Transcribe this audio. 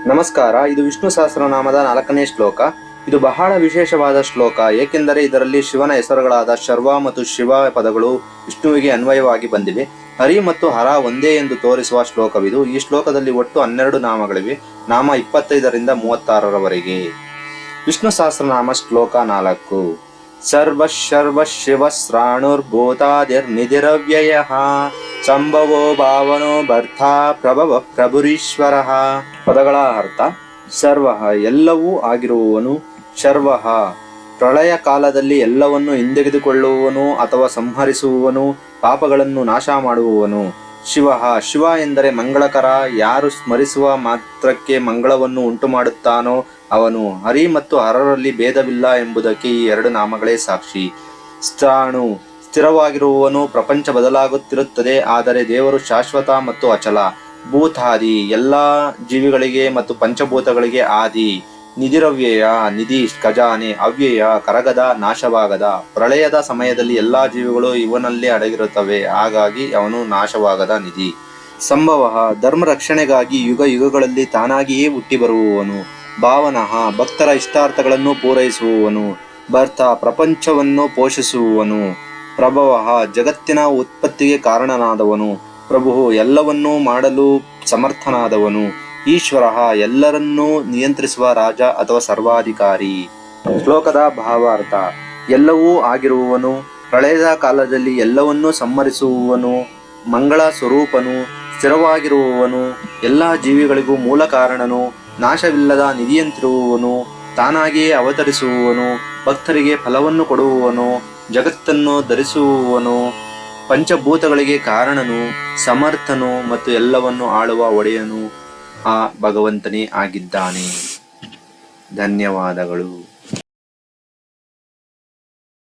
ನಮಸ್ಕಾರ. ಇದು ವಿಷ್ಣು ಸಹಸ್ರನಾಮದ 4ನೇ ಶ್ಲೋಕ. ಇದು ಬಹಳ ವಿಶೇಷವಾದ ಶ್ಲೋಕ, ಏಕೆಂದರೆ ಇದರಲ್ಲಿ ಶಿವನ ಹೆಸರುಗಳಾದ ಶರ್ವ ಮತ್ತು ಶಿವ ಪದಗಳು ವಿಷ್ಣುವಿಗೆ ಅನ್ವಯವಾಗಿ ಬಂದಿವೆ. ಹರಿ ಮತ್ತು ಹರ ಒಂದೇ ಎಂದು ತೋರಿಸುವ ಶ್ಲೋಕವಿದು. ಈ ಶ್ಲೋಕದಲ್ಲಿ ಒಟ್ಟು 12 ನಾಮಗಳಿವೆ. ನಾಮ 25ರಿಂದ 36ರವರೆಗೆ. ವಿಷ್ಣು ಸಹಸ್ರನಾಮ ಶ್ಲೋಕ 4. ಸರ್ವ ಶಿವ ಶ್ರಾಣುರ್ಭೂತಾದಿರ್ನಿಧಿರವ್ಯಯಃ ಸಂಭವೋ ಭಾವನೋ ಭರ್ತಾ ಪ್ರಭವ ಪ್ರಭುರೀಶ್ವರ. ಪದಗಳ ಅರ್ಥ: ಸರ್ವ ಎಲ್ಲವೂ ಆಗಿರುವವನು, ಶರ್ವ ಪ್ರಳಯ ಕಾಲದಲ್ಲಿ ಎಲ್ಲವನ್ನು ಹಿಂದೆಗೆದುಕೊಳ್ಳುವವನು ಅಥವಾ ಸಂಹರಿಸುವವನು, ಪಾಪಗಳನ್ನು ನಾಶ ಮಾಡುವವನು. ಶಿವ ಎಂದರೆ ಮಂಗಳಕರ, ಯಾರು ಸ್ಮರಿಸುವ ಮಾತ್ರಕ್ಕೆ ಮಂಗಳವನ್ನು ಉಂಟು ಮಾಡುತ್ತಾನೋ ಅವನು. ಹರಿ ಮತ್ತು ಹರರಲ್ಲಿ ಭೇದವಿಲ್ಲ ಎಂಬುದಕ್ಕೆ ಈ 2 ನಾಮಗಳೇ ಸಾಕ್ಷಿ. ಸ್ಥಾಣು ಸ್ಥಿರವಾಗಿರುವವನು, ಪ್ರಪಂಚ ಬದಲಾಗುತ್ತಿರುತ್ತದೆ, ಆದರೆ ದೇವರು ಶಾಶ್ವತ ಮತ್ತು ಅಚಲ. ಭೂತಾದಿ ಎಲ್ಲ ಜೀವಿಗಳಿಗೆ ಮತ್ತು ಪಂಚಭೂತಗಳಿಗೆ ಆದಿ. ನಿಧಿರವ್ಯಯ ನಿಧಿ ಖಜಾನೆ, ಅವ್ಯಯ ಕರಗದ ನಾಶವಾಗದ. ಪ್ರಳಯದ ಸಮಯದಲ್ಲಿ ಎಲ್ಲಾ ಜೀವಿಗಳು ಇವನಲ್ಲಿ ಅಡಗಿರುತ್ತವೆ, ಹಾಗಾಗಿ ಅವನು ನಾಶವಾಗದ ನಿಧಿ. ಸಂಭವ ಧರ್ಮ ರಕ್ಷಣೆಗಾಗಿ ಯುಗ ಯುಗಗಳಲ್ಲಿ ತಾನಾಗಿಯೇ ಹುಟ್ಟಿ ಬರುವವನು. ಭಾವನಃ ಭಕ್ತರ ಇಷ್ಟಾರ್ಥಗಳನ್ನು ಪೂರೈಸುವವನು. ಭರ್ತ ಪ್ರಪಂಚವನ್ನು ಪೋಷಿಸುವವನು. ಪ್ರಭವ ಜಗತ್ತಿನ ಉತ್ಪತ್ತಿಗೆ ಕಾರಣನಾದವನು. ಪ್ರಭು ಎಲ್ಲವನ್ನೂ ಮಾಡಲು ಸಮರ್ಥನಾದವನು. ಈಶ್ವರ ಎಲ್ಲರನ್ನೂ ನಿಯಂತ್ರಿಸುವ ರಾಜ ಅಥವಾ ಸರ್ವಾಧಿಕಾರಿ. ಶ್ಲೋಕದ ಭಾವಾರ್ಥ: ಎಲ್ಲವೂ ಆಗಿರುವವನು, ಪ್ರಳಯದ ಕಾಲದಲ್ಲಿ ಎಲ್ಲವನ್ನೂ ಸಂಹರಿಸುವವನು, ಮಂಗಳ ಸ್ವರೂಪನು, ಸ್ಥಿರವಾಗಿರುವವನು, ಎಲ್ಲ ಜೀವಿಗಳಿಗೂ ಮೂಲ ಕಾರಣನು, ನಾಶವಿಲ್ಲದ ನಿಧಿಯಂತಿರುವವನು, ತಾನಾಗಿಯೇ ಅವತರಿಸುವವನು, ಭಕ್ತರಿಗೆ ಫಲವನ್ನು ಕೊಡುವವನು, ಜಗತ್ತನ್ನು ಧರಿಸುವವನು, ಪಂಚಭೂತಗಳಿಗೆ ಕಾರಣನು, ಸಮರ್ಥನು ಮತ್ತು ಎಲ್ಲವನ್ನು ಆಳುವ ಒಡೆಯನು ಆ ಭಗವಂತನೇ ಆಗಿದ್ದಾನೆ. ಧನ್ಯವಾದಗಳು.